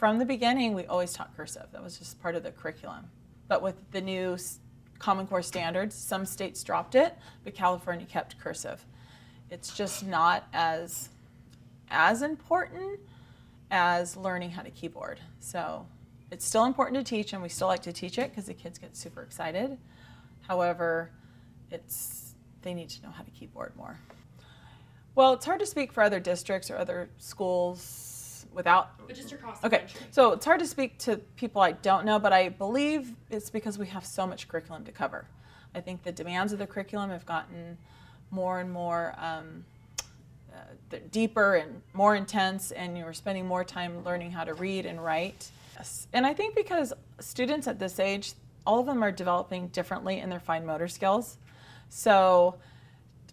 from the beginning, we always taught cursive. That was just part of the curriculum. But with the new Common Core standards, some states dropped it, but California kept cursive. It's just not as important as learning how to keyboard. So it's still important to teach, and we still like to teach it because the kids get super excited. However, they need to know how to keyboard more. Well, it's hard to speak for other districts or other schools without... But just across the country. Okay, so it's hard to speak to people I don't know, but I believe it's because we have so much curriculum to cover. I think the demands of the curriculum have gotten more and more deeper and more intense, and you're spending more time learning how to read and write. Yes. And I think because students at this age, all of them are developing differently in their fine motor skills. So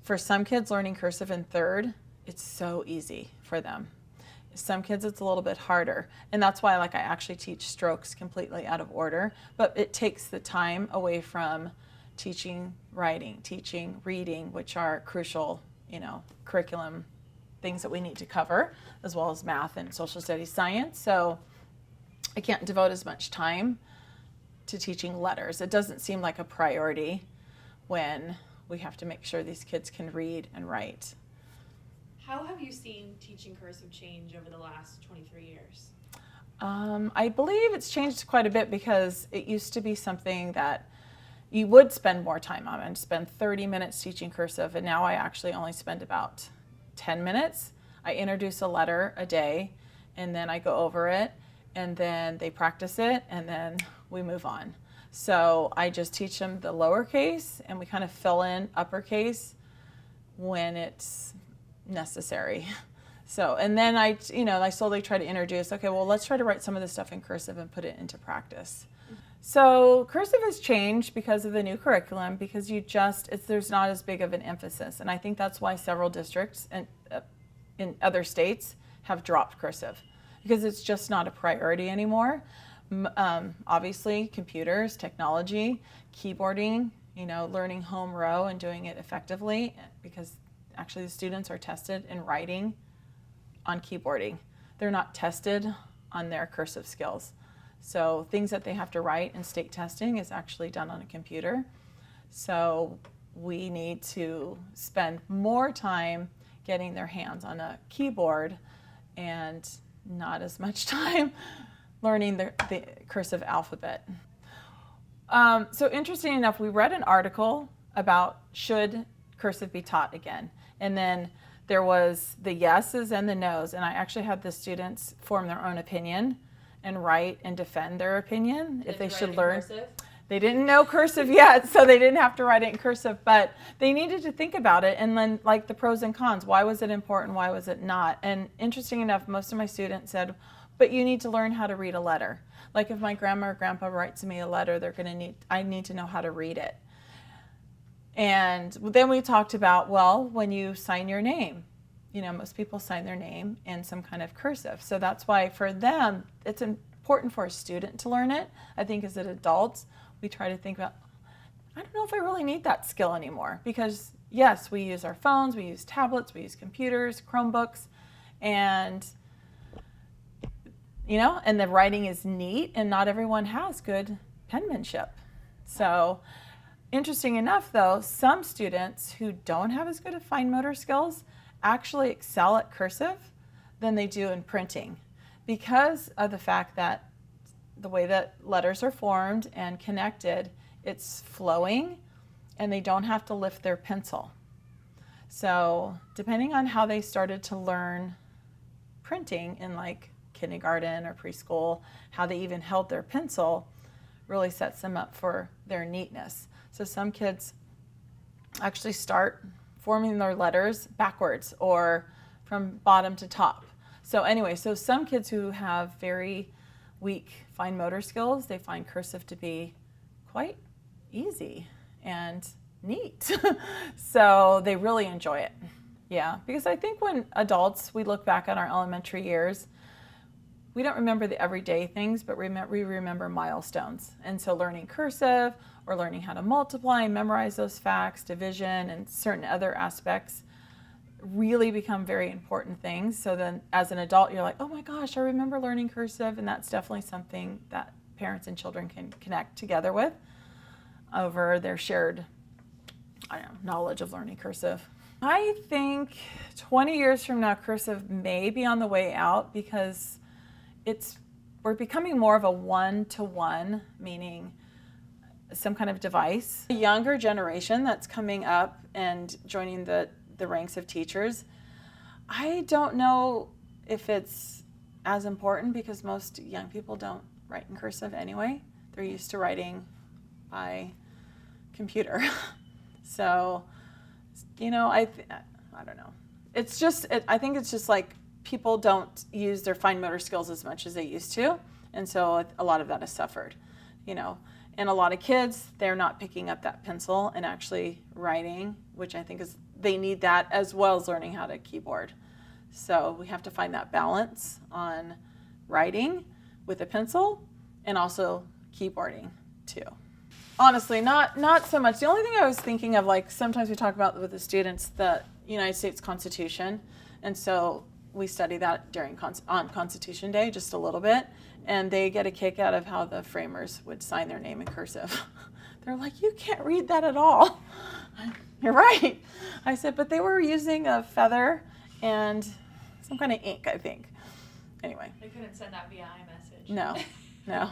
for some kids, learning cursive in third, it's so easy for them. Some kids, it's a little bit harder. And that's why I actually teach strokes completely out of order. But it takes the time away from teaching writing, teaching reading, which are crucial, curriculum things that we need to cover, as well as math and social studies science. So I can't devote as much time to teaching letters. It doesn't seem like a priority when we have to make sure these kids can read and write. How have you seen teaching cursive change over the last 23 years? I believe it's changed quite a bit because it used to be something that you would spend more time on. I'd spend 30 minutes teaching cursive, and now I actually only spend about 10 minutes. I introduce a letter a day, and then I go over it, and then they practice it, and then we move on. So I just teach them the lowercase, and we kind of fill in uppercase when it's necessary. So, and then I slowly try to introduce, okay, well, let's try to write some of this stuff in cursive and put it into practice. So cursive has changed because of the new curriculum, because there's not as big of an emphasis. And I think that's why several districts in other states have dropped cursive, because it's just not a priority anymore. Obviously, computers, technology, keyboarding, learning home row and doing it effectively, because actually the students are tested in writing on keyboarding. They're not tested on their cursive skills. So things that they have to write in state testing is actually done on a computer. So we need to spend more time getting their hands on a keyboard and not as much time learning the cursive alphabet. So interesting enough, we read an article about should cursive be taught again. And then there was the yeses and the nos, and I actually had the students form their own opinion and write and defend their opinion if they should learn. Cursive? They didn't know cursive yet, so they didn't have to write it in cursive, but they needed to think about it, and then the pros and cons. Why was it important? Why was it not? And interesting enough, most of my students said, but you need to learn how to read a letter. Like if my grandma or grandpa writes me a letter, I need to know how to read it. And then we talked about, well, when you sign your name, most people sign their name in some kind of cursive. So that's why for them, it's important for a student to learn it. I think as adults, we try to think about, I don't know if I really need that skill anymore, because yes, we use our phones, we use tablets, we use computers, Chromebooks, and and the writing is neat, and not everyone has good penmanship. So interesting enough, though, some students who don't have as good of fine motor skills actually excel at cursive than they do in printing, because of the fact that the way that letters are formed and connected, it's flowing, and they don't have to lift their pencil. So depending on how they started to learn printing in kindergarten or preschool, how they even held their pencil really sets them up for their neatness. So some kids actually start forming their letters backwards or from bottom to top. So anyway, so some kids who have very weak fine motor skills, they find cursive to be quite easy and neat. So they really enjoy it. Yeah, because I think when adults, we look back on our elementary years, we don't remember the everyday things, but we remember milestones. And so learning cursive or learning how to multiply and memorize those facts, division, and certain other aspects, really become very important things. So then as an adult, you're like, oh my gosh, I remember learning cursive. And that's definitely something that parents and children can connect together with over their shared, I don't know, knowledge of learning cursive. I think 20 years from now, cursive may be on the way out because we're becoming more of a one-to-one, meaning some kind of device. The younger generation that's coming up and joining the ranks of teachers, I don't know if it's as important because most young people don't write in cursive anyway. They're used to writing by computer. So, you know, I don't know. It's just, I think it's just like people don't use their fine motor skills as much as they used to. And so a lot of that has suffered, you know. And a lot of kids, they're not picking up that pencil and actually writing, which I think they need that as well as learning how to keyboard. So we have to find that balance on writing with a pencil and also keyboarding too. Honestly, not so much. The only thing I was thinking of, like sometimes we talk about with the students the United States Constitution, and so we study that on Constitution Day just a little bit, and they get a kick out of how the framers would sign their name in cursive. They're like, you can't read that at all. You're right. I said, but they were using a feather and some kind of ink, I think. Anyway. They couldn't send that via iMessage. No.